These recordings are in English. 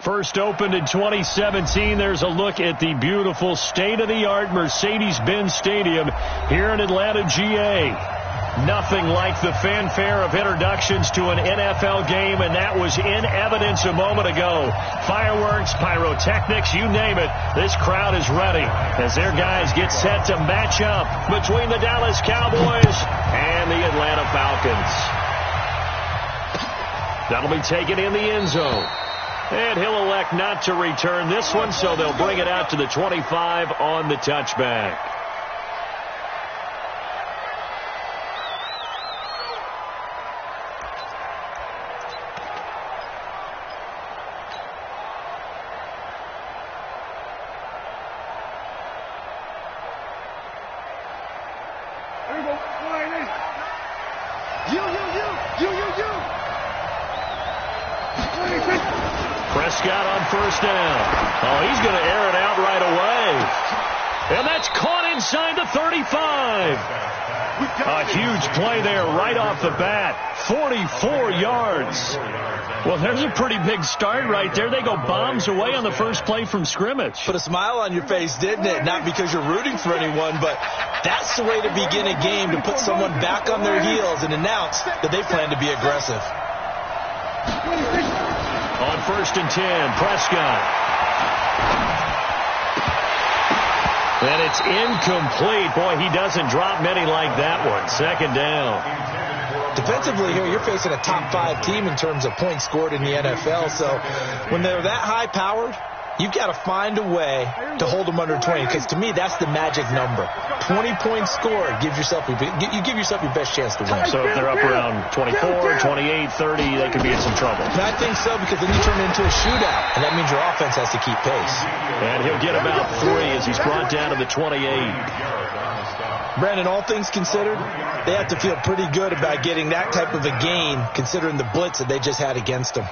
First opened in 2017. There's a look at the beautiful state-of-the-art Mercedes-Benz Stadium here in Atlanta, GA. Nothing like the fanfare of introductions to an NFL game, and that was in evidence a moment ago. Fireworks, pyrotechnics, you name it. This crowd is ready as their guys get set to match up between the Dallas Cowboys and the Atlanta Falcons. That'll be taken in the end zone. And he'll elect not to return this one, so they'll bring it out to the 25 on the touchback. Prescott on first down. Oh, he's going to air it out right away. And that's caught inside the 35. A huge play there right off the bat. 44 yards. Well, there's a pretty big start right there. They go bombs away on the first play from scrimmage. Put a smile on your face, didn't it? Not because you're rooting for anyone, but that's the way to begin a game, to put someone back on their heels and announce that they plan to be aggressive. On first and 10, Prescott. And it's incomplete. Boy, he doesn't drop many like that one. Second down. Defensively here, you're facing a top 5 team in terms of points scored in the NFL. So when they're that high-powered, you've got to find a way to hold them under 20, because to me, that's the magic number. 20 points scored, you give yourself your best chance to win. So if they're up around 24, 28, 30, they could be in some trouble. And I think so, because then you turn it into a shootout, and that means your offense has to keep pace. And he'll get about 3 as he's brought down to the 28. Brandon, all things considered, they have to feel pretty good about getting that type of a gain, considering the blitz that they just had against them.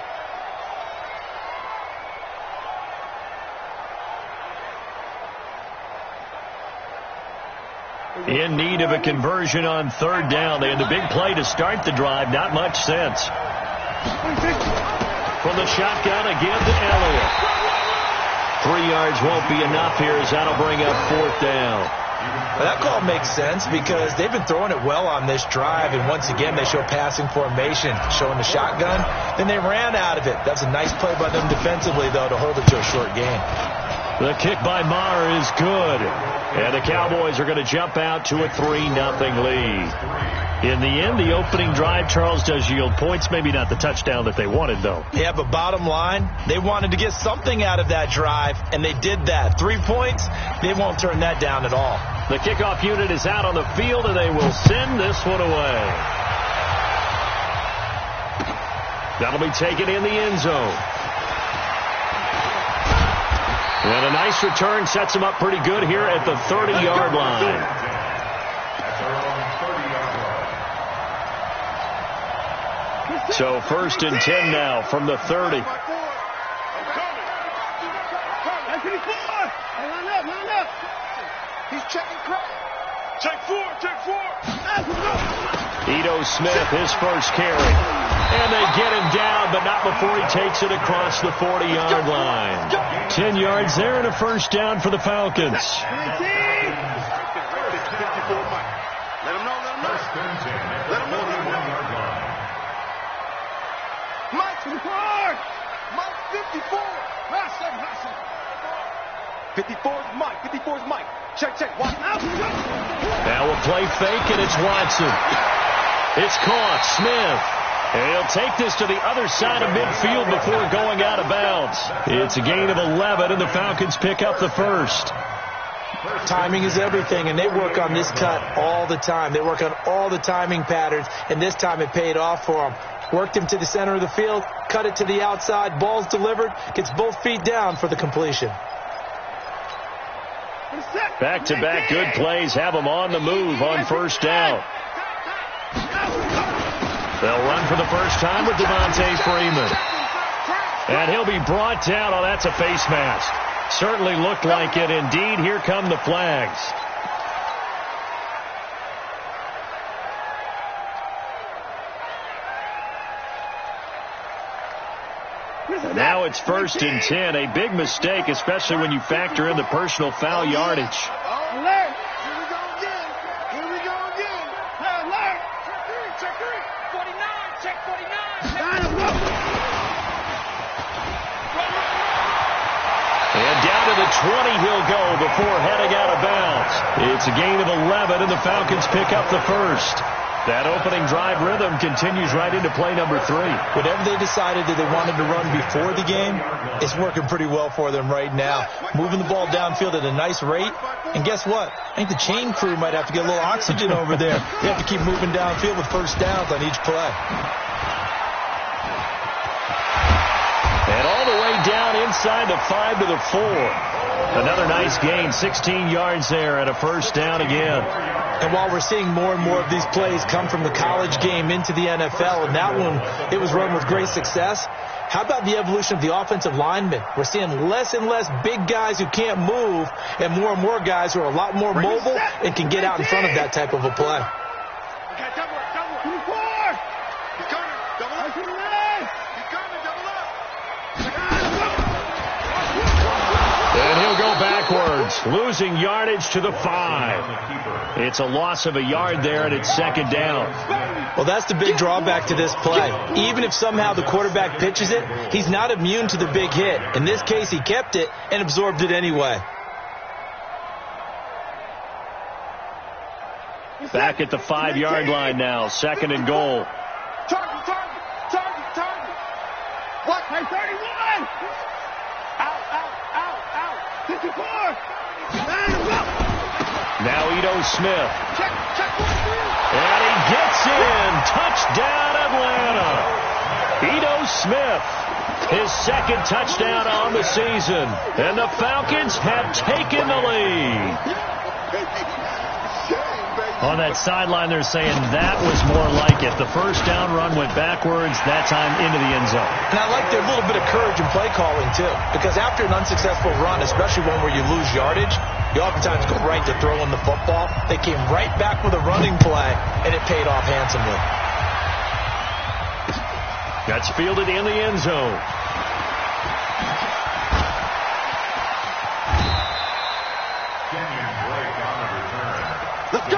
In need of a conversion on third down. They had the big play to start the drive. Not much sense. From the shotgun again to Elliott. 3 yards won't be enough here as that'll bring up fourth down. Well, that call makes sense because they've been throwing it well on this drive, and once again they show passing formation, showing the shotgun. Then they ran out of it. That's a nice play by them defensively, though, to hold it to a short game. The kick by Maher is good. And the Cowboys are going to jump out to a 3-0 lead. In the end, the opening drive, Charles, does yield points. Maybe not the touchdown that they wanted, though. Yeah, but bottom line, they wanted to get something out of that drive, and they did that. 3 points, they won't turn that down at all. The kickoff unit is out on the field, and they will send this one away. That'll be taken in the end zone. And a nice return sets him up pretty good here at the 30-yard line. So first and 10 now from the 30. He's checking crowd. Check four. Ito Smith, his first carry. And they get him down, but not before he takes it across the 40-yard line. 10 yards there and a first down for the Falcons. Let him know. Mike to the guard. Mike 54. 54 is Mike. 54 is Mike. Check. Watch out. Now a play fake, and it's Watson. It's caught. Smith. And he'll take this to the other side of midfield before going out of bounds. It's a gain of 11, and the Falcons pick up the first. Timing is everything, and they work on this cut all the time. They work on all the timing patterns, and this time it paid off for them. Worked him to the center of the field, cut it to the outside, ball's delivered, gets both feet down for the completion. Back-to-back good plays have them on the move on first down. They'll run for the first time with Devontae Freeman. And he'll be brought down. Oh, that's a face mask. Certainly looked like it. Indeed, here come the flags. And now it's 1st and 10. A big mistake, especially when you factor in the personal foul yardage. Alert! Here we go again. Here we go again. Alert! Check 3. 49. Check 49. And down to the 20 he'll go before heading out of bounds. It's a gain of 11, and the Falcons pick up the first. That opening drive rhythm continues right into play number 3. Whatever they decided that they wanted to run before the game, it's working pretty well for them right now. Moving the ball downfield at a nice rate. And guess what? I think the chain crew might have to get a little oxygen over there. They have to keep moving downfield with first downs on each play. And all the way down inside the 5 to the 4. Another nice gain, 16 yards there, and a first down again. And while we're seeing more and more of these plays come from the college game into the NFL, and that one, it was run with great success, how about the evolution of the offensive linemen? We're seeing less and less big guys who can't move, and more guys who are a lot more mobile and can get out in front of that type of a play. Okay, double up. 24. He's coming. Double up. He's coming. Double up. And he'll go backwards, losing yardage to the 5. It's a loss of a yard there, and it's 2nd down. Well, that's the big drawback to this play. Even if somehow the quarterback pitches it, he's not immune to the big hit. In this case, he kept it and absorbed it anyway. Back at the 5-yard line now, 2nd and goal. Target. What? Hey, 31. Out. 54. Now Deon Smith. Check 1. And he gets in. Touchdown, Atlanta. Deon Smith, his 2nd touchdown on the season. And the Falcons have taken the lead. On that sideline, they're saying that was more like it. The first down run went backwards, that time into the end zone. And I like their little bit of courage in play calling, too. Because after an unsuccessful run, especially one where you lose yardage, you oftentimes go right to throwing the football. They came right back with a running play, and it paid off handsomely. That's fielded in the end zone. Let's go.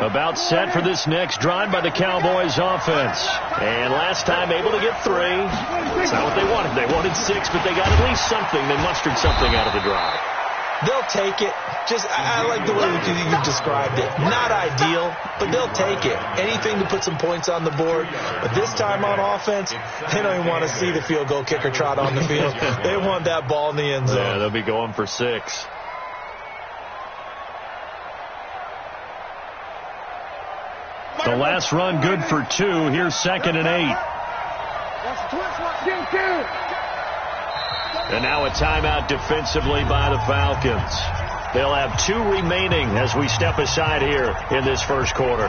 About set for this next drive by the Cowboys offense. And last time able to get 3. That's not what they wanted. They wanted 6, but they got at least something. They mustered something out of the drive. They'll take it. I like the way you described it. Not ideal, but they'll take it. Anything to put some points on the board. But this time on offense, they don't even want to see the field goal kicker trot on the field. They want that ball in the end zone. Yeah, they'll be going for 6. The last run good for 2. Here's 2nd and 8. And now a timeout defensively by the Falcons. They'll have 2 remaining as we step aside here in this first quarter.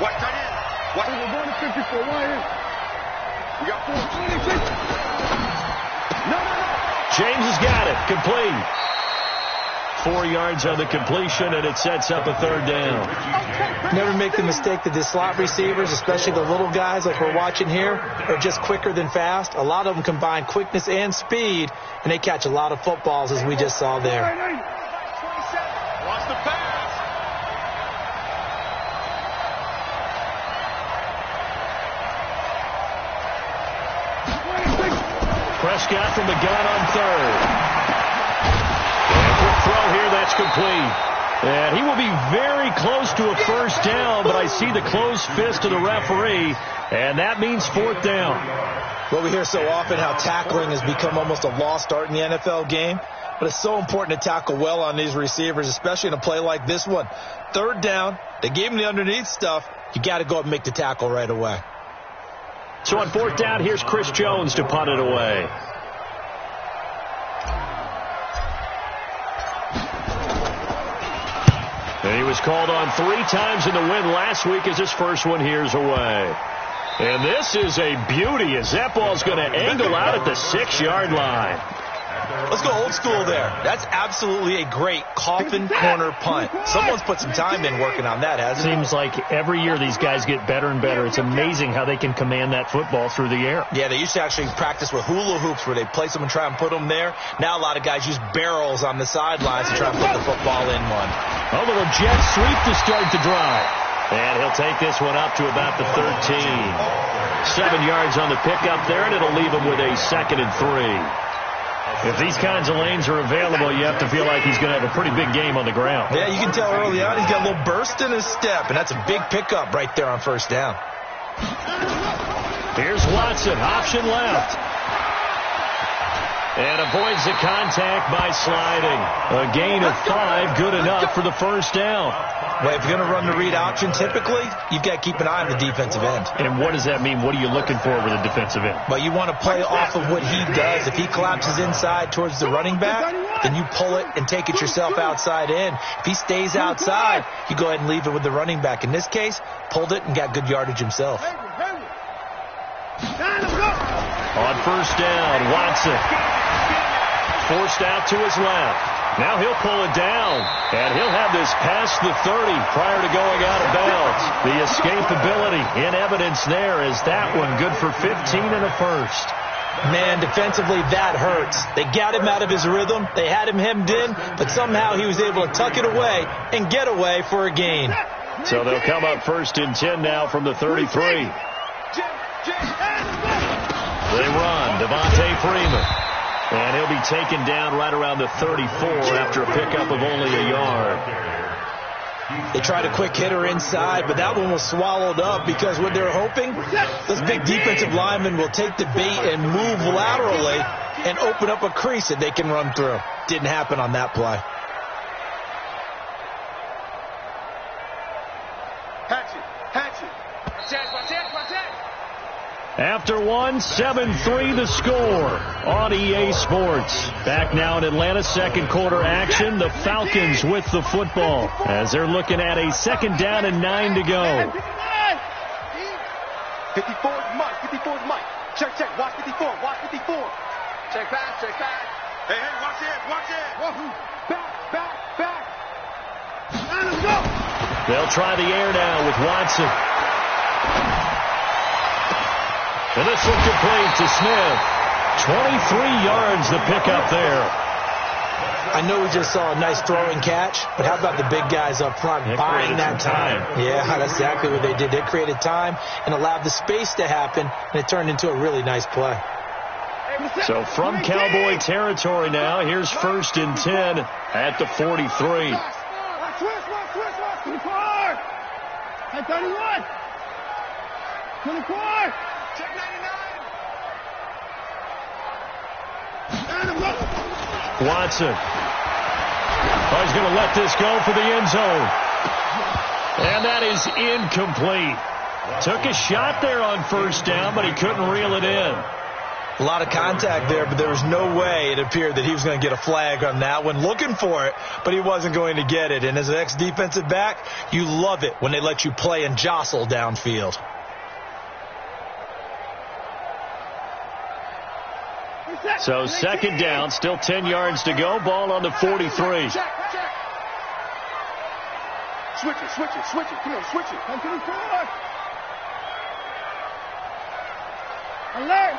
What? Cut in. What? We're going to 54. We got 4. No. James has got it. Complete. 4 yards on the completion, and it sets up a 3rd down. Never make the mistake that the slot receivers, especially the little guys like we're watching here, are just quicker than fast. A lot of them combine quickness and speed, and they catch a lot of footballs, as we just saw there. Watch the pass. Prescott from the gun on 3rd. And quick throw here, that's complete. And he will be very close to a first down, but I see the closed fist of the referee, and that means 4th down. Well, we hear so often how tackling has become almost a lost art in the NFL game, but it's so important to tackle well on these receivers, especially in a play like this one. 3rd down, they gave him the underneath stuff. You got to go up and make the tackle right away. So on 4th down, here's Chris Jones to punt it away. And he was called on 3 times in the win last week as his first one here's away. And this is a beauty as that ball's going to angle out at the 6-yard line. Let's go old school there. That's absolutely a great coffin corner punt. Someone's put some time in working on that, hasn't it? Seems like every year these guys get better and better. It's amazing how they can command that football through the air. Yeah, they used to actually practice with hula hoops where they place them and try and put them there. Now a lot of guys use barrels on the sidelines to try and put the football in one. A little jet sweep to start the drive. And he'll take this one up to about the 13. 7 yards on the pickup there, and it'll leave him with a 2nd and 3. If these kinds of lanes are available, you have to feel like he's going to have a pretty big game on the ground. Yeah, you can tell early on he's got a little burst in his step, and that's a big pickup right there on first down. Here's Watson, option left. And avoids the contact by sliding. A gain of 5, good enough for the first down. Well, if you're going to run the read option, typically, you've got to keep an eye on the defensive end. And what does that mean? What are you looking for with a defensive end? Well, you want to play off of what he does. If he collapses inside towards the running back, then you pull it and take it yourself outside in. If he stays outside, you go ahead and leave it with the running back. In this case, pulled it and got good yardage himself. On first down, Watson. Forced out to his left. Now he'll pull it down, and he'll have this past the 30 prior to going out of bounds. The escapability in evidence there is that one good for 15 and a first. Man, defensively, that hurts. They got him out of his rhythm. They had him hemmed in, but somehow he was able to tuck it away and get away for a gain. So they'll come up 1st and 10 now from the 33. They run, Devontae Freeman. And he'll be taken down right around the 34 after a pickup of only a yard. They tried a quick hitter inside, but that one was swallowed up because what they're hoping, this big defensive lineman will take the bait and move laterally and open up a crease that they can run through. Didn't happen on that play. After one, 7-3 the score on EA Sports. Back now in Atlanta, second quarter action. The Falcons with the football as they're looking at a 2nd down and 9 to go. 54's Mike. 54's Mike. Check. Watch 54. Watch 54. Check back. Hey, watch it. Back. Let him go. They'll try the air now with Watson. And this one complete to Smith. 23 yards the pickup there. I know we just saw a nice throwing catch, but how about the big guys up front buying that time? Yeah, that's exactly what they did. They created time and allowed the space to happen, and it turned into a really nice play. So from Cowboy territory now, here's 1st and 10 at the 43. Switch. To the car. At 31. To the car. Check 99. Watson. Oh, he's going to let this go for the end zone. And that is incomplete. Took a shot there on first down, but he couldn't reel it in. A lot of contact there, but there was no way it appeared that he was going to get a flag on that one. Looking for it, but he wasn't going to get it. And as an ex-defensive back, you love it when they let you play and jostle downfield. So 2nd down, still 10 yards to go. Ball on the 43. Switch it. Come on, switch it. Come to the floor. Alert.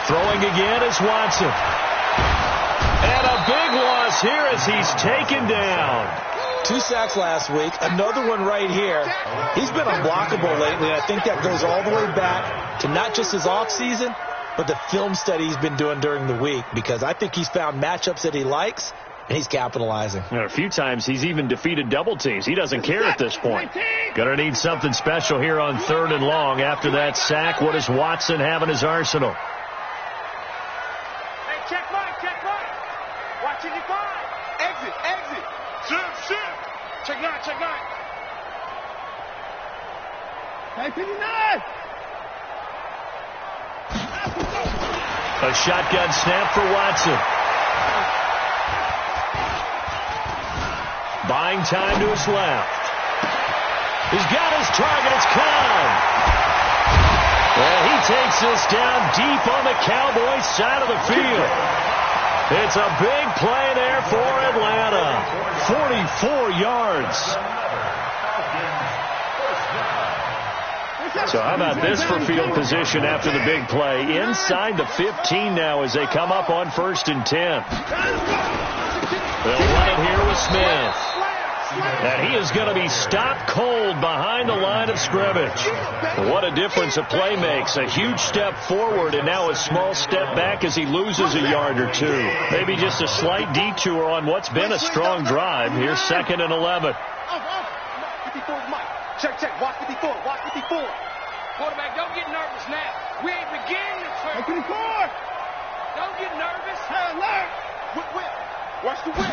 Throwing again is Watson. And a big loss here as he's taken down. 2 sacks last week, another one right here. He's been unblockable lately, and I think that goes all the way back to not just his offseason, but the film study he's been doing during the week, because I think he's found matchups that he likes, and he's capitalizing. A few times he's even defeated double teams. He doesn't care at this point. Gonna need something special here on 3rd and long. After that sack, what does Watson have in his arsenal? Hey, check Mike. Watch 55. Exit. Shift. Check 9. Hey, 59. A shotgun snap for Watson. Buying time to his left. He's got his target. It's Cobb. And he takes this down deep on the Cowboys side of the field. It's a big play there for Atlanta. 44 yards. So how about this for field position after the big play? Inside the 15 now as they come up on 1st and 10. They'll run it here with Smith. And he is going to be stopped cold behind the line of scrimmage. What a difference a play makes. A huge step forward and now a small step back as he loses a yard or two. Maybe just a slight detour on what's been a strong drive. Here's 2nd and 11. 54 Mike. Check. Watch 54. Watch 54. Quarterback, don't get nervous now. We ain't beginning to turn. 54. Don't get nervous. Alert. Whip. Watch the whip.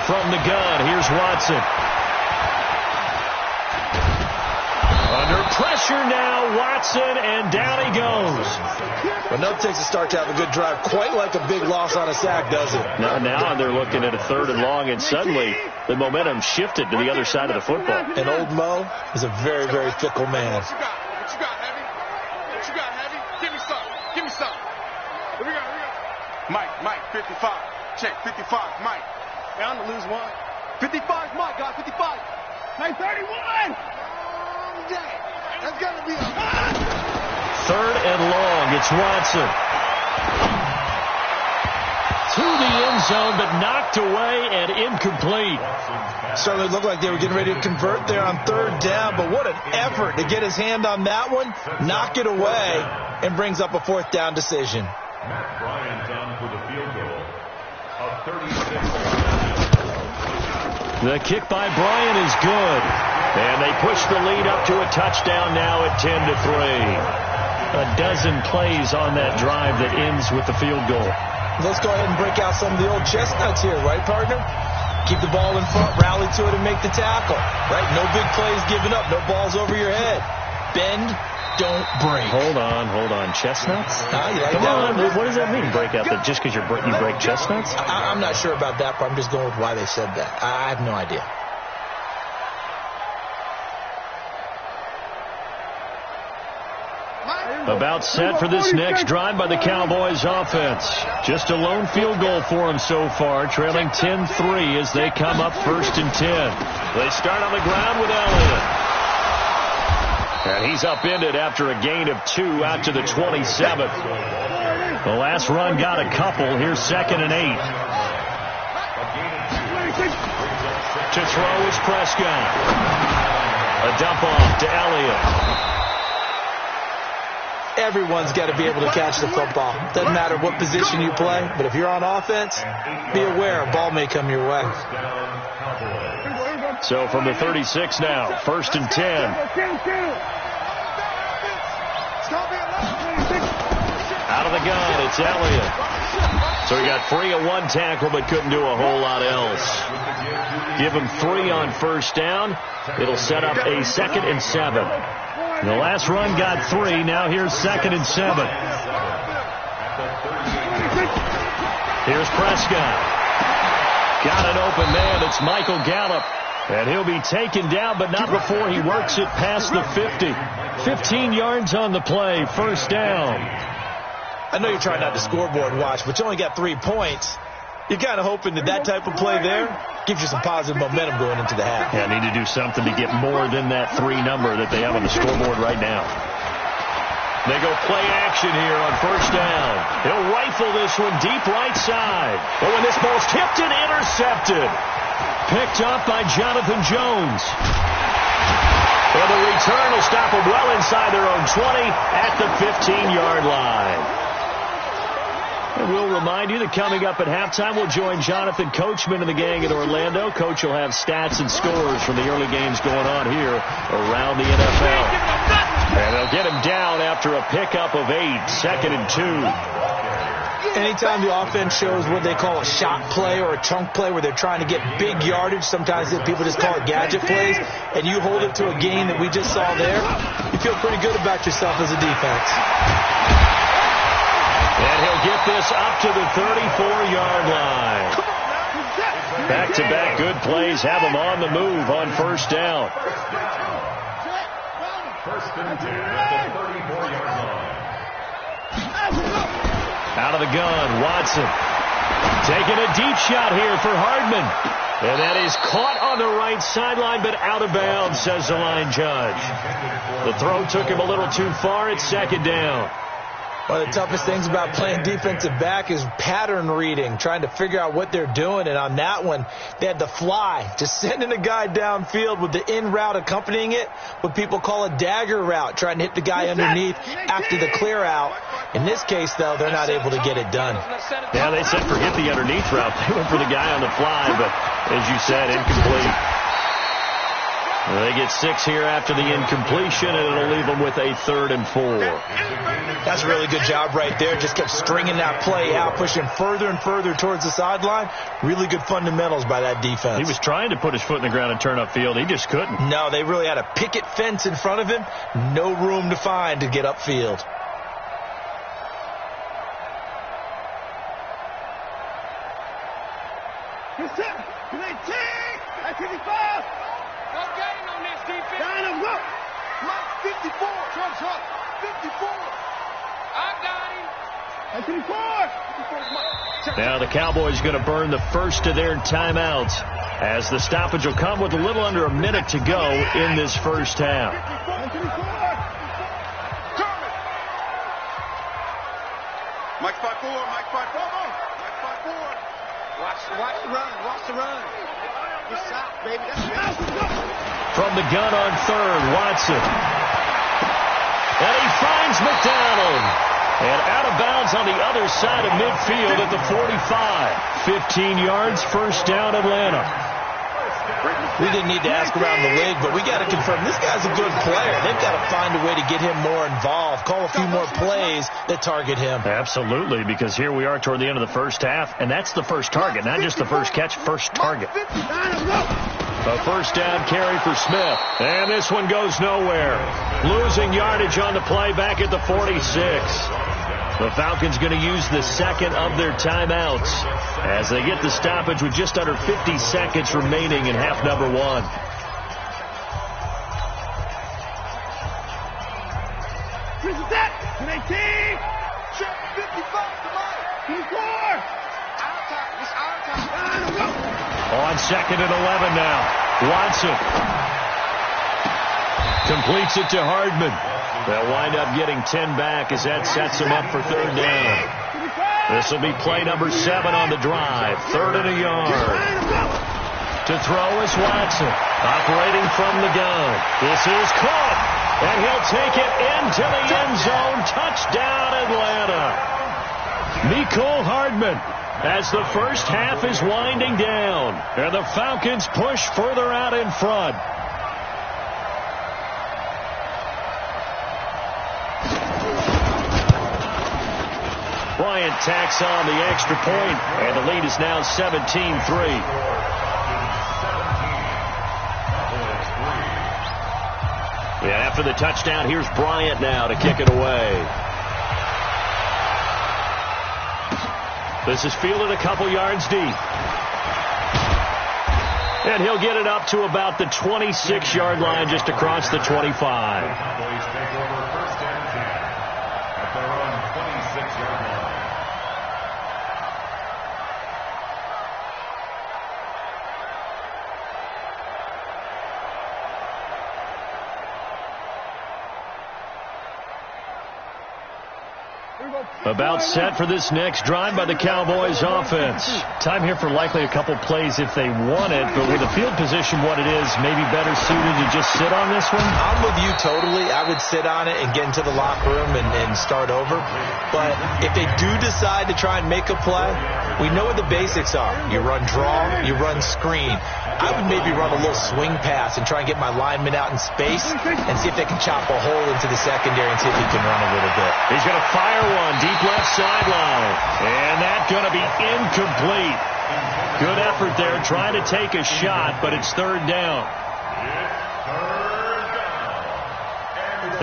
From the gun, here's Watson. Under pressure now, Watson, and down he goes. Well, no takes a start to have a good drive. Quite like a big loss on a sack, does it? Now they're looking at a 3rd and long, and suddenly the momentum shifted to the other side of the football. And old Mo is a very, very fickle man. What you got, Heavy? What you got, Heavy? Give me some. Here we go. Mike, 55. Check, 55, Mike. Bound to lose one. 55, Mike, got 55. Mike, 31. That's got to be a 3rd and long. It's Watson. To the end zone, but knocked away and incomplete. Certainly looked like they were getting ready to convert there on 3rd down, but what an effort to get his hand on that one, knock it away, and brings up a 4th down decision. Matt Bryant down for the field goal of 36. The kick by Bryant is good. And they push the lead up to a touchdown now at 10-3. A dozen plays on that drive that ends with the field goal. Let's go ahead and break out some of the old chestnuts here, right, partner? Keep the ball in front, rally to it, and make the tackle. Right? No big plays given up, no balls over your head. Bend, don't break. Hold on. Chestnuts? You like Come that on. one? What does that mean, break out? Just because you break chestnuts? I'm not sure about that, but I'm just going with why they said that. I have no idea. About set for this next drive by the Cowboys offense. Just a lone field goal for them so far, trailing 10-3 as they come up 1st and 10. They start on the ground with Elliott. And he's upended after a gain of 2 out to the 27th. The last run got a couple. Here's 2nd and 8. To throw is Prescott. A dump off to Elliott. Everyone's got to be able to catch the football. Doesn't matter what position you play, but if you're on offense, be aware a ball may come your way. So from the 36 now, 1st and 10. Out of the gun, it's Elliott. So he got free of one tackle, but couldn't do a whole lot else. Give him 3 on 1st down. It'll set up a 2nd and 7. The last run got 3. Now here's 2nd and 7. Here's Prescott. Got an open man. It's Michael Gallup. And he'll be taken down, but not before he works it past the 50. 15 yards on the play. 1st down. I know you're trying not to scoreboard watch, but you only got 3 points. You're kind of hoping that type of play there gives you some positive momentum going into the half. Yeah, need to do something to get more than that 3 number that they have on the scoreboard right now. They go play action here on 1st down. He'll rifle this one deep right side. But when this ball's tipped and intercepted. Picked up by Jonathan Jones. And the return will stop them well inside their own 20 at the 15-yard line. And we'll remind you that coming up at halftime, we'll join Jonathan Coachman and the gang in Orlando. Coach will have stats and scores from the early games going on here around the NFL. And they'll get him down after a pickup of 8, 2nd and 2. Anytime the offense shows what they call a shot play or a chunk play where they're trying to get big yardage, sometimes people just call it gadget plays, and you hold it to a gain that we just saw there, you feel pretty good about yourself as a defense. get this up to the 34-yard line. Back-to-back good plays have them on the move on first down. First and 10 at the 34-yard line. Out of the gun, Watson. Taking a deep shot here for Hardman. And that is caught on the right sideline, but out of bounds, says the line judge. The throw took him a little too far. It's second down. One of the toughest things about playing defensive back is pattern reading, trying to figure out what they're doing. And on that one, they had the fly, just sending a guy downfield with the in route accompanying it, what people call a dagger route, trying to hit the guy underneath after the clear out. In this case, though, they're not able to get it done. Yeah, they said forget the underneath route. They went for the guy on the fly, but as you said, incomplete. They get 6 here after the incompletion, and it'll leave them with a 3rd and 4. That's a really good job right there. Just kept stringing that play out, pushing further and further towards the sideline. Really good fundamentals by that defense. He was trying to put his foot in the ground and turn upfield. He just couldn't. No, they really had a picket fence in front of him. No room to find to get upfield. Now the Cowboys going to burn the first of their timeouts as the stoppage will come with a little under a minute to go in this first half. Mike 5-4, Mike 5-4, Mike 5-4. Watch the run, watch the run. Good shot, baby. That's From the gun on 3rd, Watson. And he finds McDonald. And out of bounds on the other side of midfield at the 45. 15 yards, first down, Atlanta. We didn't need to ask around the league, but we got to confirm this guy's a good player. They've got to find a way to get him more involved, call a few more plays that target him. Absolutely, because here we are toward the end of the first half, and that's the first target, not just the first catch, first target. A first down carry for Smith, and this one goes nowhere. Losing yardage on the play back at the 46. The Falcons going to use the second of their timeouts as they get the stoppage with just under 50 seconds remaining in half number 1. On second and 11 now. Watson completes it to Hardman. They'll wind up getting 10 back as that sets them up for 3rd down. This will be play number 7 on the drive. 3rd and a yard. To throw is Watson. Operating from the gun. This is caught. And he'll take it into the end zone. Touchdown, Atlanta. Mecole Hardman. As the first half is winding down. And the Falcons push further out in front. Bryant tacks on the extra point, and the lead is now 17-3. Yeah, after the touchdown, here's Bryant now to kick it away. This is fielded a couple yards deep. And he'll get it up to about the 26-yard line just across the 25. Cowboys take over first and 10 at their own 26-yard line. About set for this next drive by the Cowboys offense. Time here for likely a couple plays if they want it, but with the field position what it is, maybe better suited to just sit on this one? I'm with you totally. I would sit on it and get into the locker room and start over. But if they do decide to try and make a play, we know what the basics are. You run draw, you run screen. I would maybe run a little swing pass and try and get my lineman out in space and see if they can chop a hole into the secondary and see if he can run a little bit. He's going to fire one deep left sideline. And that's going to be incomplete. Good effort there trying to take a shot, but it's 3rd down.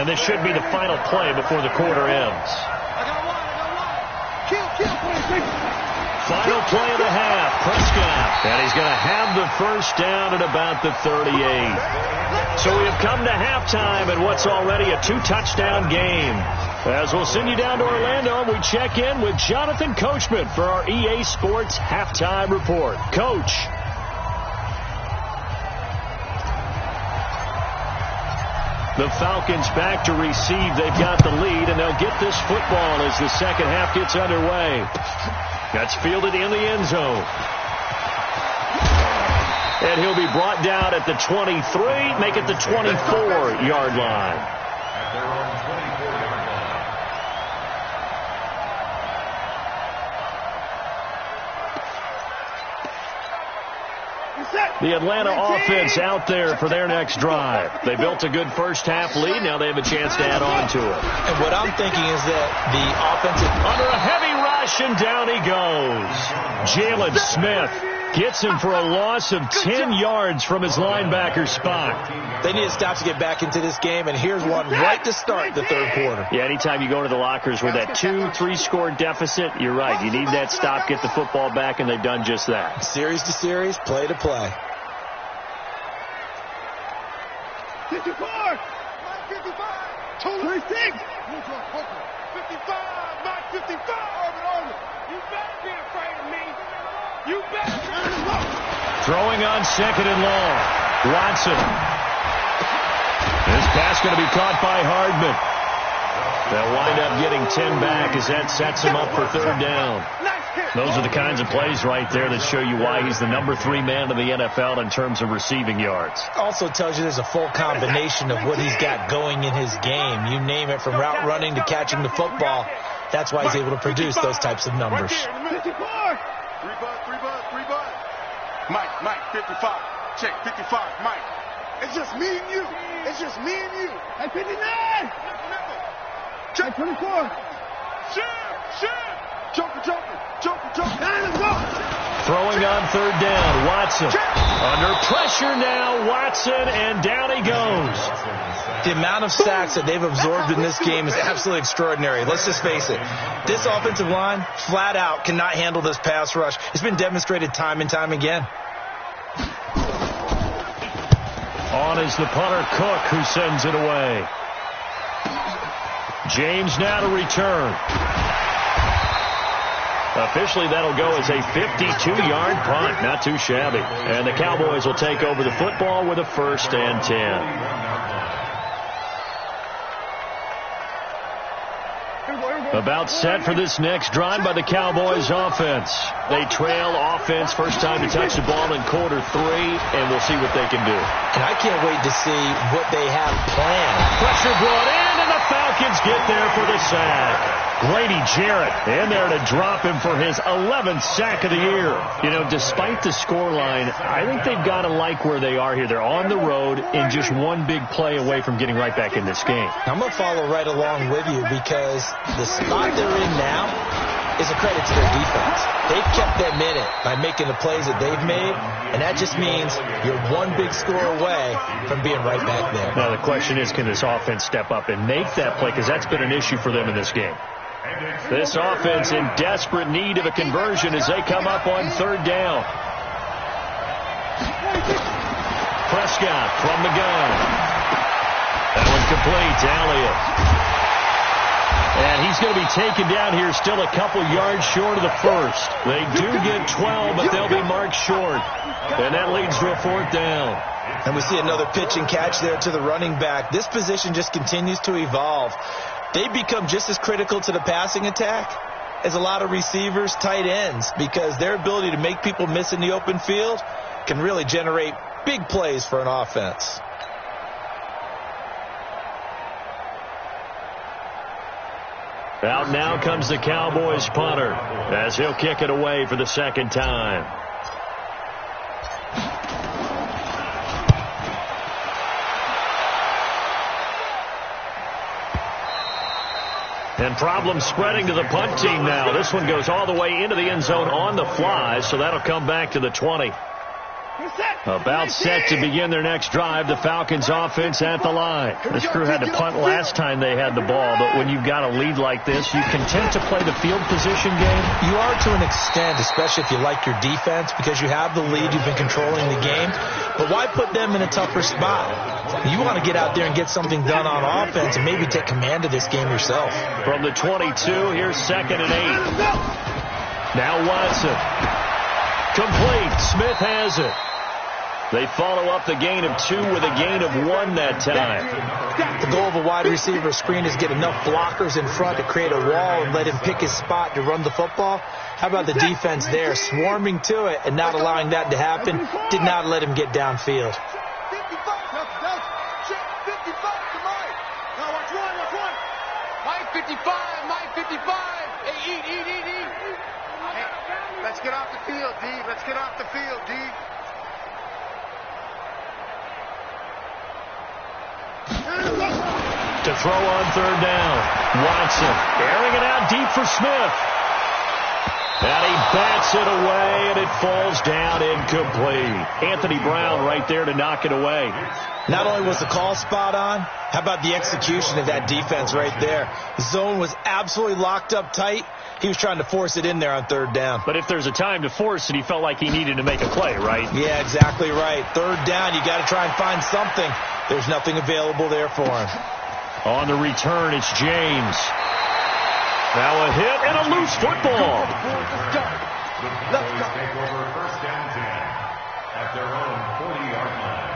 And this should be the final play before the quarter ends. I got one. Kill. Final play of the half, Prescott. And he's going to have the first down at about the 38. So we have come to halftime in what's already a 2-touchdown game. As we'll send you down to Orlando, we check in with Jonathan Coachman for our EA Sports Halftime Report. Coach. The Falcons back to receive. They've got the lead, and they'll get this football as the second half gets underway. That's fielded in the end zone. And he'll be brought down at the 23, make it the 24-yard line. At their own 24-yard line. The Atlanta offense out there for their next drive. They built a good first half lead. Now they have a chance to add on to it. And what I'm thinking is that the offensive... Under a heavy rush, and down he goes. Jalen Smith gets him for a loss of 10 yards from his linebacker spot. They need a stop to get back into this game, and here's one right to start the third quarter. Yeah, anytime you go to the lockers with that 2-3 score deficit, you're right. You need that stop, get the football back, and they've done just that. Series to series, play to play. 54! 55! 26! 55! Not 55! You better be afraid of me! You better be! Throwing on second and long. Watson. This pass going to be caught by Hardman. They'll wind up getting 10 back as that sets him up for third down. Those are the kinds of plays right there that show you why he's the number 3 man in the NFL in terms of receiving yards. Also tells you there's a full combination of what he's got going in his game. You name it, from route running to catching the football. That's why he's able to produce those types of numbers. 3 bud. Mike, 55. Check, 55, Mike. It's just me and you. It's just me and you. At 59. Check, 24. Shit. Joker. Let's go. Throwing on third down, Watson. Under pressure now, Watson, and down he goes. The amount of sacks that they've absorbed in this game is absolutely extraordinary. Let's just face it. This offensive line, flat out, cannot handle this pass rush. It's been demonstrated time and time again. On is the punter, Cook, who sends it away. James now to return. Officially, that'll go as a 52-yard punt. Not too shabby. And the Cowboys will take over the football with a 1st and 10. About set for this next drive by the Cowboys offense. They trail offense, first time to touch the ball in quarter 3, and we'll see what they can do. And I can't wait to see what they have planned. Pressure brought in, and the Falcons get there for the sack. Grady Jarrett in there to drop him for his 11th sack of the year. You know, despite the scoreline, I think they've got to like where they are here. They're on the road and just one big play away from getting right back in this game. I'm going to follow right along with you because the spot they're in now is a credit to their defense. They've kept them in it by making the plays that they've made, and that just means you're one big score away from being right back there. Now, the question is, can this offense step up and make that play? Because that's been an issue for them in this game. This offense in desperate need of a conversion as they come up on third down. Prescott from the gun. That one complete to Elliott. And he's going to be taken down here still a couple yards short of the first. They do get 12, but they'll be marked short. And that leads to a 4th down. And we see another pitch and catch there to the running back. This position just continues to evolve. They become just as critical to the passing attack as a lot of receivers, tight ends, because their ability to make people miss in the open field can really generate big plays for an offense. Out now comes the Cowboys punter as he'll kick it away for the second time. And problems spreading to the punt team now. This one goes all the way into the end zone on the fly, so that'll come back to the 20. About set to begin their next drive, the Falcons offense at the line. This crew had to punt last time they had the ball, but when you've got a lead like this, you content to play the field position game? You are to an extent, especially if you like your defense, because you have the lead, you've been controlling the game. But why put them in a tougher spot? You want to get out there and get something done on offense and maybe take command of this game yourself. From the 22, here's 2nd and 8. Now Watson. Complete. Smith has it. They follow up the gain of 2 with a gain of 1 that time. The goal of a wide receiver screen is get enough blockers in front to create a wall and let him pick his spot to run the football. How about the defense there, swarming to it and not allowing that to happen? Did not let him get downfield. 55 to Mike. Now watch one. Mike 55, Mike 55. Hey, eat. Hey, let's get off the field, D. Let's get off the field, D. To throw on 3rd down. Watson airing it out deep for Smith. And he bats it away, and it falls down incomplete. Anthony Brown right there to knock it away. Not only was the call spot on, how about the execution of that defense right there? The zone was absolutely locked up tight. He was trying to force it in there on 3rd down. But if there's a time to force it, he felt like he needed to make a play, right? Yeah, exactly right. 3rd down, you got to try and find something. There's nothing available there for him. On the return, it's James. Now a hit and a loose football. The Cowboys take over 1st down 10 at their own 40-yard line.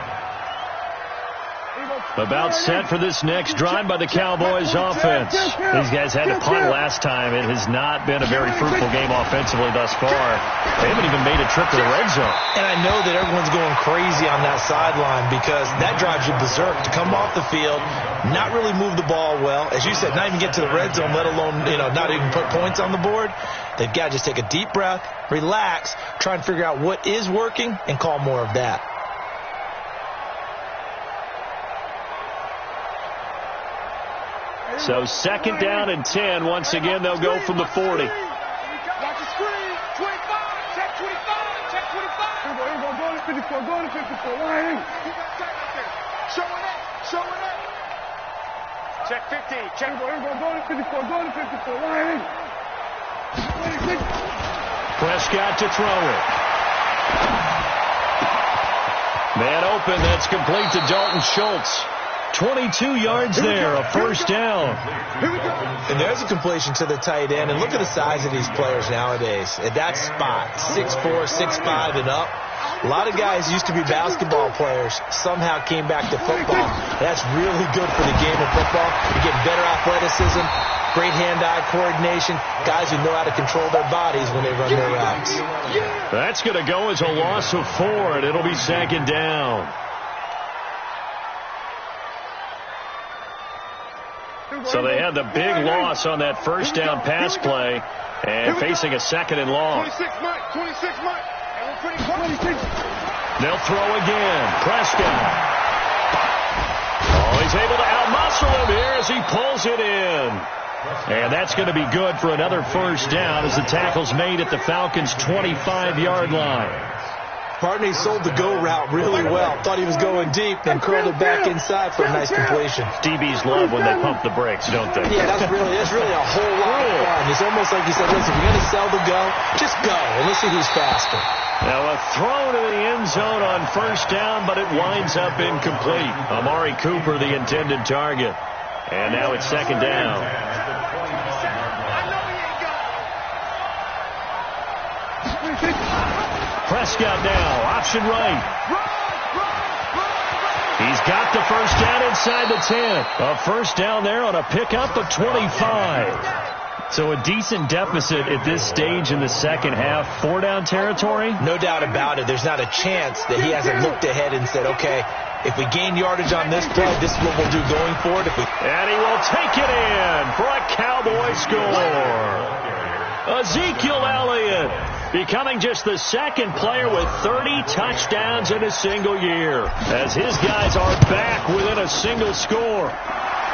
About set for this next drive by the Cowboys offense. These guys had to punt last time. It has not been a very fruitful game offensively thus far. They haven't even made a trip to the red zone. And I know that everyone's going crazy on that sideline because that drives you berserk to come off the field, not really move the ball well. As you said, not even get to the red zone, let alone, not even put points on the board. They've got to just take a deep breath, relax, try and figure out what is working and call more of that. So 2nd down and 10. Once again, they'll go from the 40. Watch the screen. 25. Check 25. Check 25. Go to 54. Go to 54. Why? Showing it. Check 50. Check. Go to 54. Go to 54. Why? Prescott to throw it. Man open. That's complete to Dalton Schultz. 22 yards there, a 1st down. And there's a completion to the tight end. And look at the size of these players nowadays. At that spot, 6'4", 6'5", and up. A lot of guys used to be basketball players, somehow came back to football. That's really good for the game of football. You're getting better athleticism, great hand-eye coordination, guys who know how to control their bodies when they run their routes. That's going to go as a loss of 4, and it'll be 2nd down. So they had the big loss on that 1st down pass play and facing a 2nd and long. 26 Mike. They'll throw again. Prescott. Oh, he's able to outmuscle him here as he pulls it in. And that's going to be good for another 1st down as the tackle's made at the Falcons' 25-yard line. Partney sold the go route really well. Thought he was going deep, then curled it back inside for a nice completion. DBs love when they pump the brakes, don't they? Yeah, that's really a whole lot of fun. It's almost like he said, listen, if you're going to sell the go, just go, and let's see who's faster. Now a throw to the end zone on 1st down, but it winds up incomplete. Amari Cooper, the intended target. And now it's 2nd down. Prescott now, option right. He's got the 1st down inside the 10. A 1st down there on a pickup of 25. So a decent deficit at this stage in the second half. 4-down territory? No doubt about it. There's not a chance that he hasn't looked ahead and said, okay, if we gain yardage on this play, this is what we'll do going forward. And he will take it in for a Cowboy score. Ezekiel Elliott becoming just the 2nd player with 30 touchdowns in a single year, as his guys are back within a single score.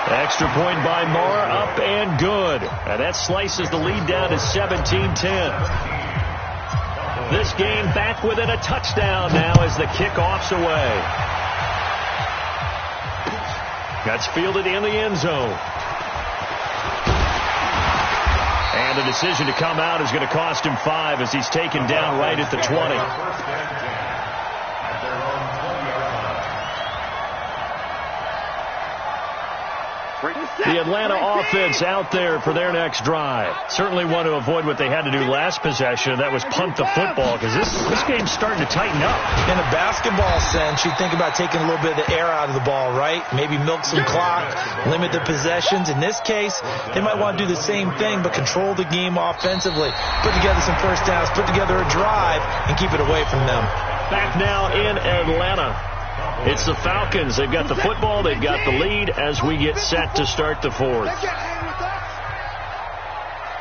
Extra point by Marr, up and good. And that slices the lead down to 17-10. This game back within a touchdown now as the kickoff's away. That's fielded in the end zone. And the decision to come out is going to cost him 5 as he's taken down right at the 20. The Atlanta offense out there for their next drive. Certainly want to avoid what they had to do last possession. That was punt the football, because this game's starting to tighten up. In a basketball sense, you think about taking a little bit of the air out of the ball, right? Maybe milk some clock, limit the possessions. In this case, they might want to do the same thing, but control the game offensively. Put together some first downs, put together a drive, and keep it away from them. Back now in Atlanta. It's the Falcons. They've got the football. They've got the lead as we get set to start the fourth.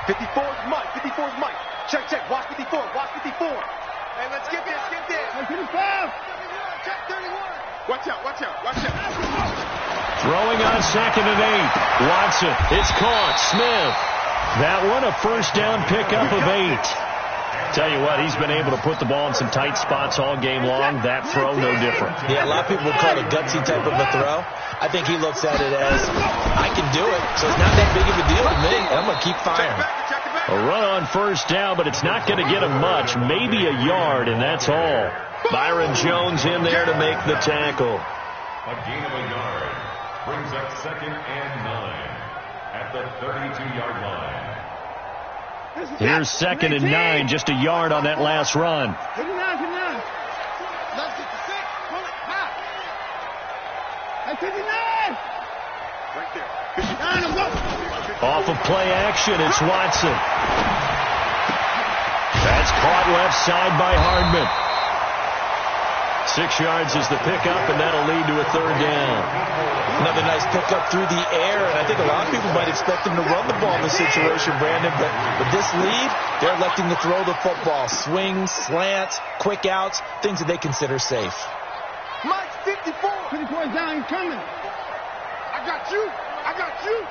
54's Mike. 54's Mike. Check, check. Watch 54. Watch 54. Hey, let's get this. Get this. Check 31. Watch out. Watch out. Watch out. Throwing on 2nd and 8. Watson. It's caught. Smith. That one a first down pickup of 8. Tell you what, he's been able to put the ball in some tight spots all game long. That throw, no different. Yeah, a lot of people would call it a gutsy type of a throw. I think he looks at it as, I can do it, so it's not that big of a deal to me. I'm going to keep firing. A run on first down, but it's not going to get him much. Maybe a yard, and that's all. Byron Jones in there to make the tackle. A gain of a yard brings up 2nd and 9 at the 32-yard line. Here's 2nd and 9, just a yard on that last run. 59. Let's get the 6. Pull it. High. At 59. Right there. 59, I'm going. Off of play action, it's Watson. That's caught left side by Hardman. 6 yards is the pickup, and that'll lead to a 3rd down. Another nice pickup through the air, and I think a lot of people might expect him to run the ball in this situation, Brandon, but with this lead, they're electing to throw the football. Swings, slants, quick outs, things that they consider safe. Mike, 54. 54 down, he's coming. I got you. I got you.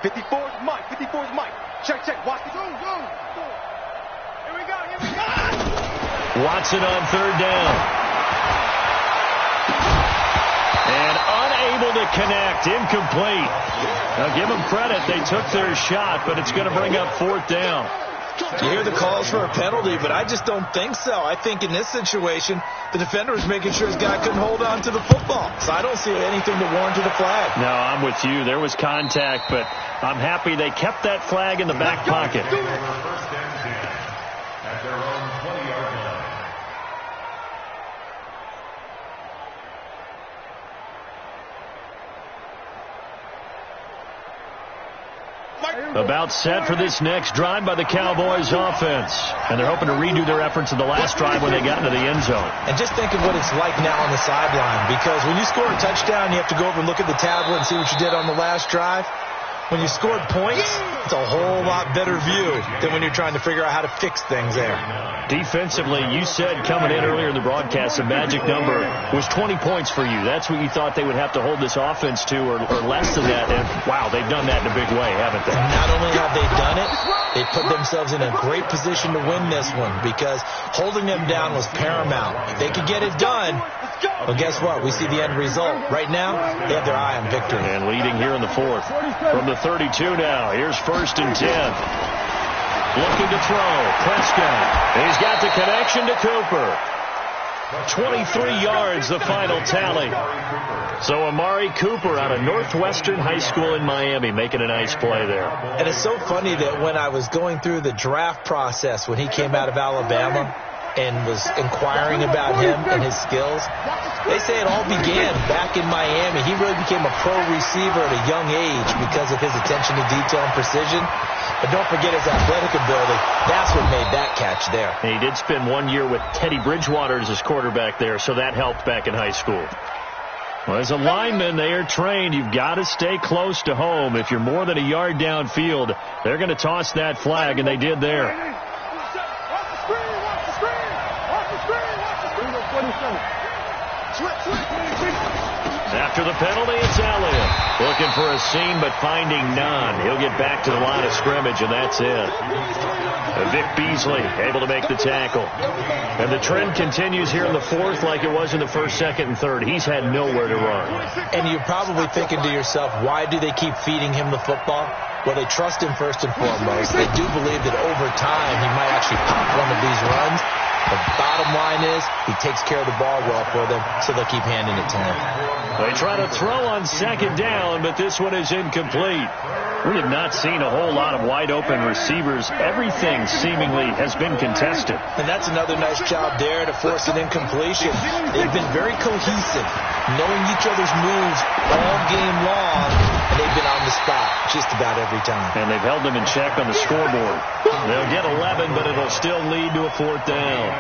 54's Mike. 54's Mike. Check, check. Watch the go. Here we go. Here we go. Watson on 3rd down. And unable to connect. Incomplete. Now give them credit. They took their shot, but it's going to bring up 4th down. You hear the calls for a penalty, but I just don't think so. I think in this situation, the defender was making sure his guy couldn't hold on to the football. So I don't see anything to warrant a flag. No, I'm with you. There was contact, but I'm happy they kept that flag in the back pocket. First and 10 at their own 20-yard line. About set for this next drive by the Cowboys offense. And they're hoping to redo their efforts in the last drive when they got into the end zone. And just think of what it's like now on the sideline, because when you score a touchdown, you have to go over and look at the tablet and see what you did on the last drive. When you scored points, it's a whole lot better view than when you're trying to figure out how to fix things there. Defensively, you said coming in earlier in the broadcast, the magic number was 20 points for you. That's what you thought they would have to hold this offense to, or less than that. And, wow, they've done that in a big way, haven't they? Not only have they done it, they put themselves in a great position to win this one, because holding them down was paramount. If they could get it done, well, guess what? We see the end result. Right now, they have their eye on victory. And leading here in the 4th. From the 32 now, here's 1st and 10. Looking to throw. Prescott. He's got the connection to Cooper. 23 yards, the final tally. So Amari Cooper out of Northwestern High School in Miami making a nice play there. And it's so funny that when I was going through the draft process when he came out of Alabama and was inquiring about him and his skills, they say it all began back in Miami. He really became a pro receiver at a young age because of his attention to detail and precision. But don't forget his athletic ability. That's what made that catch there. And he did spend 1 year with Teddy Bridgewater as his quarterback there, so that helped back in high school. Well, as a lineman, they are trained. You've got to stay close to home. If you're more than a yard downfield, they're going to toss that flag, and they did there. After the penalty, it's Elliott. Looking for a seam, but finding none. He'll get back to the line of scrimmage, and that's it. A Vic Beasley able to make the tackle. And the trend continues here in the fourth like it was in the first, second, and third. He's had nowhere to run. And you're probably thinking to yourself, why do they keep feeding him the football? Well, they trust him first and foremost. They do believe that over time he might actually pop one of these runs. The bottom line is he takes care of the ball well for them, so they'll keep handing it to him. They try to throw on second down, but this one is incomplete. We have not seen a whole lot of wide-open receivers. Everything seemingly has been contested. And that's another nice job there to force an incompletion. They've been very cohesive, knowing each other's moves all game long, and they've been on the spot just about every time. And they've held them in check on the scoreboard. They'll get 11, but it'll still lead to a fourth down.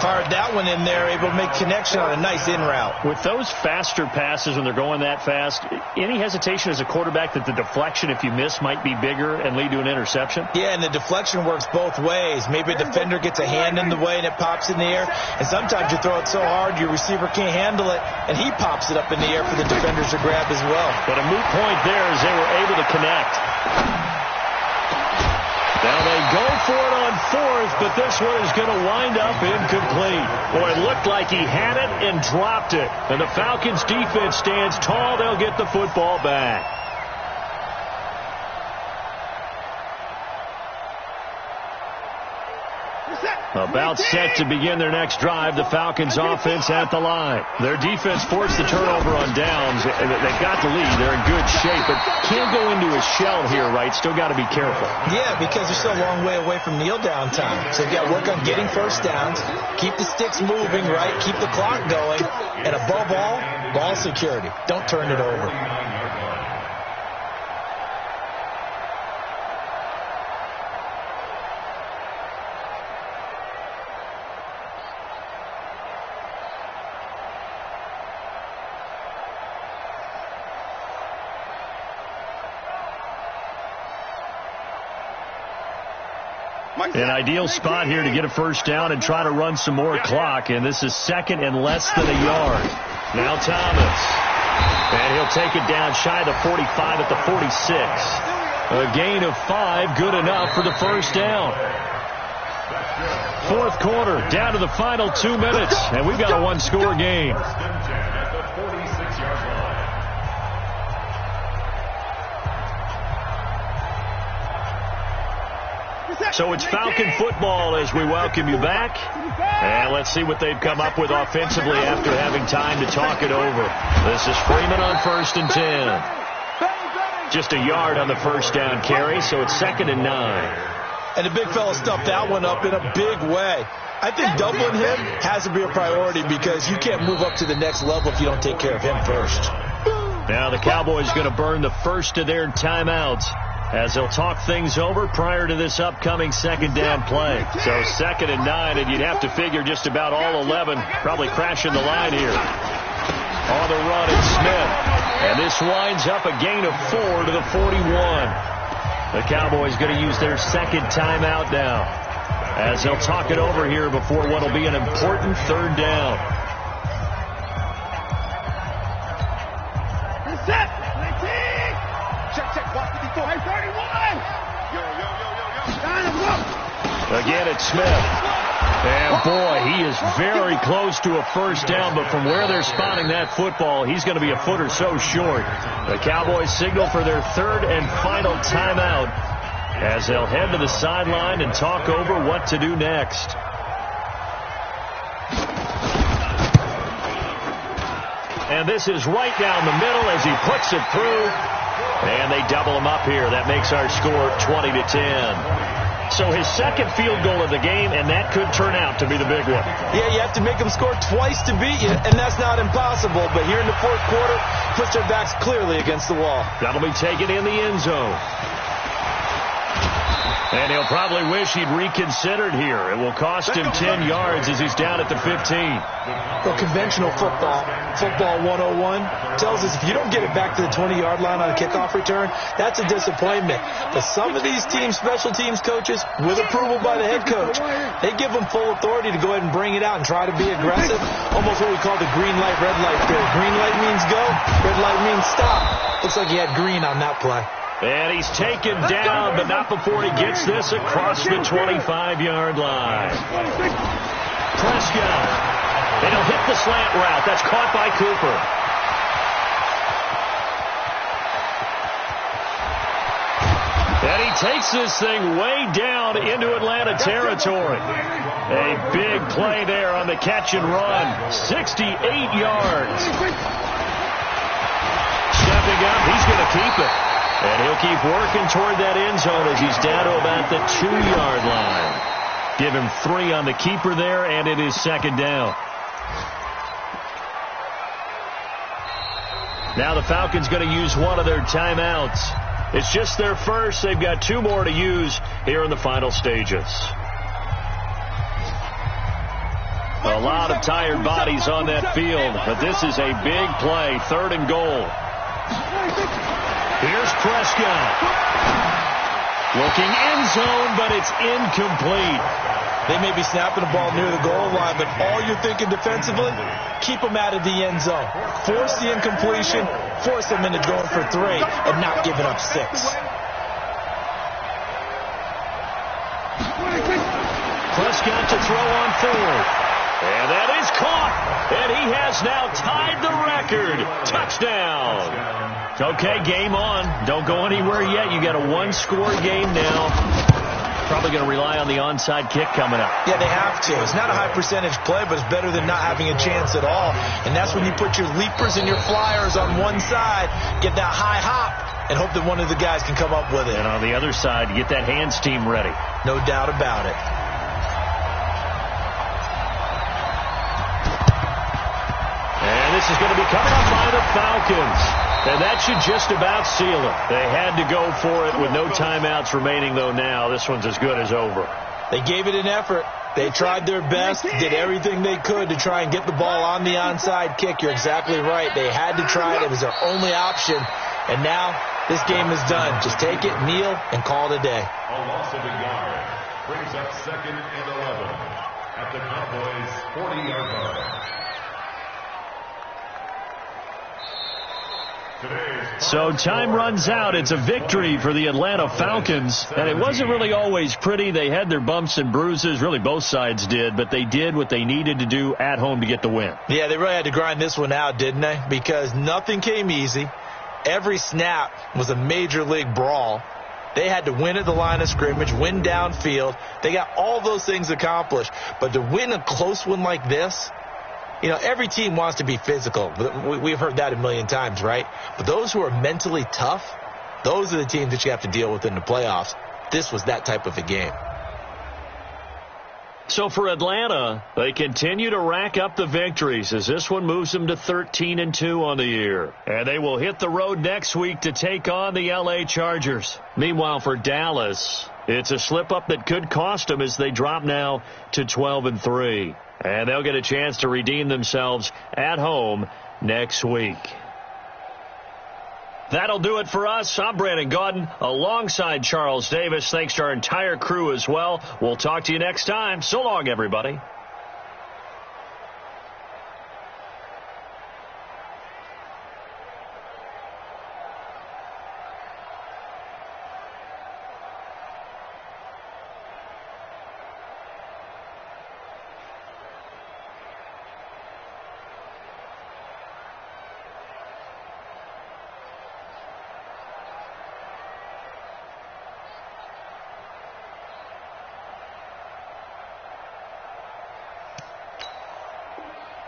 Fired that one in there, able to make connection on a nice in route. With those faster passes when they're going that fast, any hesitation as a quarterback that the deflection, if you miss, might be bigger and lead to an interception? Yeah, and the deflection works both ways. Maybe a defender gets a hand in the way and it pops in the air, and sometimes you throw it so hard your receiver can't handle it, and he pops it up in the air for the defenders to grab as well. But a moot point there as they were able to connect. Now they go for it on fourth, but this one is going to wind up incomplete. Boy, it looked like he had it and dropped it. And the Falcons defense stands tall. They'll get the football back. About set to begin their next drive. The Falcons offense at the line. Their defense forced the turnover on downs. They've got the lead. They're in good shape, but can't go into a shell here, right? Still got to be careful. Yeah, because they're still a long way away from kneel down time. So you've got to work on getting first downs, keep the sticks moving, right? Keep the clock going, and above all, ball security. Don't turn it over. An ideal spot here to get a first down and try to run some more clock. And this is second and less than a yard. Now Thomas. And he'll take it down shy of the 45 at the 46. A gain of 5, good enough for the first down. Fourth quarter, down to the final 2 minutes. And we've got a one-score game. So it's Falcon football as we welcome you back. And let's see what they've come up with offensively after having time to talk it over. This is Freeman on 1st and 10. Just a yard on the first down carry, so it's 2nd and 9. And the big fella stuffed that one up in a big way. I think doubling him has to be a priority because you can't move up to the next level if you don't take care of him first. Now the Cowboys going to burn the first of their timeouts as they'll talk things over prior to this upcoming second down play. So 2nd and 9, and you'd have to figure just about all 11 probably crashing the line here. On the run, it's Smith. And this winds up a gain of 4 to the 41. The Cowboys going to use their second timeout now as they'll talk it over here before what will be an important third down. Again, it's Smith. And, boy, he is very close to a first down, but from where they're spotting that football, he's going to be a foot or so short. The Cowboys signal for their third and final timeout as they'll head to the sideline and talk over what to do next. And this is right down the middle as he puts it through. And they double him up here. That makes our score 20-10. So his second field goal of the game, and that could turn out to be the big one. Yeah, you have to make them score twice to beat you, and that's not impossible. But here in the fourth quarter, puts their backs clearly against the wall. That'll be taken in the end zone. And he'll probably wish he'd reconsidered here. It will cost him 10 yards as he's down at the 15. Well, conventional football 101, tells us if you don't get it back to the 20-yard line on a kickoff return, that's a disappointment. But some of these teams, special teams coaches, with approval by the head coach, they give them full authority to go ahead and bring it out and try to be aggressive. Almost what we call the green light, red light theory. Green light means go, red light means stop. Looks like he had green on that play. And he's taken down, but not before he gets this across the 25-yard line. Prescott. And he'll hit the slant route. That's caught by Cooper. And he takes this thing way down into Atlanta territory. A big play there on the catch and run. 68 yards. Stepping up, he's going to keep it. And he'll keep working toward that end zone as he's down to about the 2-yard line. Give him 3 on the keeper there, and it is second down. Now the Falcons going to use one of their timeouts. It's just their first. They've got 2 more to use here in the final stages. A lot of tired bodies on that field, but this is a big play. 3rd and goal. Here's Prescott. Looking end zone, but it's incomplete. They may be snapping the ball near the goal line, but all you're thinking defensively, keep them out of the end zone. Force the incompletion, force them into going for 3, and not giving up 6. Prescott to throw on 4th. And that is caught. And he has now tied the record. Touchdown. Okay, game on. Don't go anywhere yet. You got a 1-score game now. Probably going to rely on the onside kick coming up. Yeah, they have to. It's not a high percentage play, but it's better than not having a chance at all. And that's when you put your leapers and your flyers on one side, get that high hop, and hope that one of the guys can come up with it. And on the other side, get that hands team ready. No doubt about it. And this is going to be coming up by the Falcons. And that should just about seal it. They had to go for it with no timeouts remaining, though now. This one's as good as over. They gave it an effort. They tried their best, did everything they could to try and get the ball on the onside kick. You're exactly right. They had to try it. It was their only option. And now this game is done. Just take it, kneel, and call it a day. A loss of a yard brings up 2nd and 11 at the Cowboys' 40-yard line. So time runs out. It's a victory for the Atlanta Falcons. And it wasn't really always pretty. They had their bumps and bruises. Really, both sides did. But they did what they needed to do at home to get the win. Yeah, they really had to grind this one out, didn't they? Because nothing came easy. Every snap was a major league brawl. They had to win at the line of scrimmage, win downfield. They got all those things accomplished. But to win a close one like this, you know, every team wants to be physical. We've heard that a million times, right? But those who are mentally tough, those are the teams that you have to deal with in the playoffs. This was that type of a game. So for Atlanta, they continue to rack up the victories as this one moves them to 13-2 on the year. And they will hit the road next week to take on the L.A. Chargers. Meanwhile, for Dallas, it's a slip-up that could cost them as they drop now to 12-3. And they'll get a chance to redeem themselves at home next week. That'll do it for us. I'm Brandon Gaudin alongside Charles Davis. Thanks to our entire crew as well. We'll talk to you next time. So long, everybody.